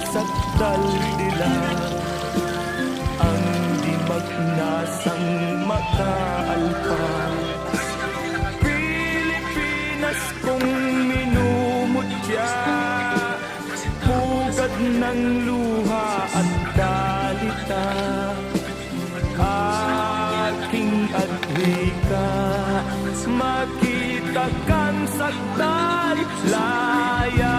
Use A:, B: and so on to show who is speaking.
A: sakdal nila ang di magnasang makaalpas. Pilipinas kong minumutya, pugad ng luha at dalita, aking adwika, makita kang sakdal laya.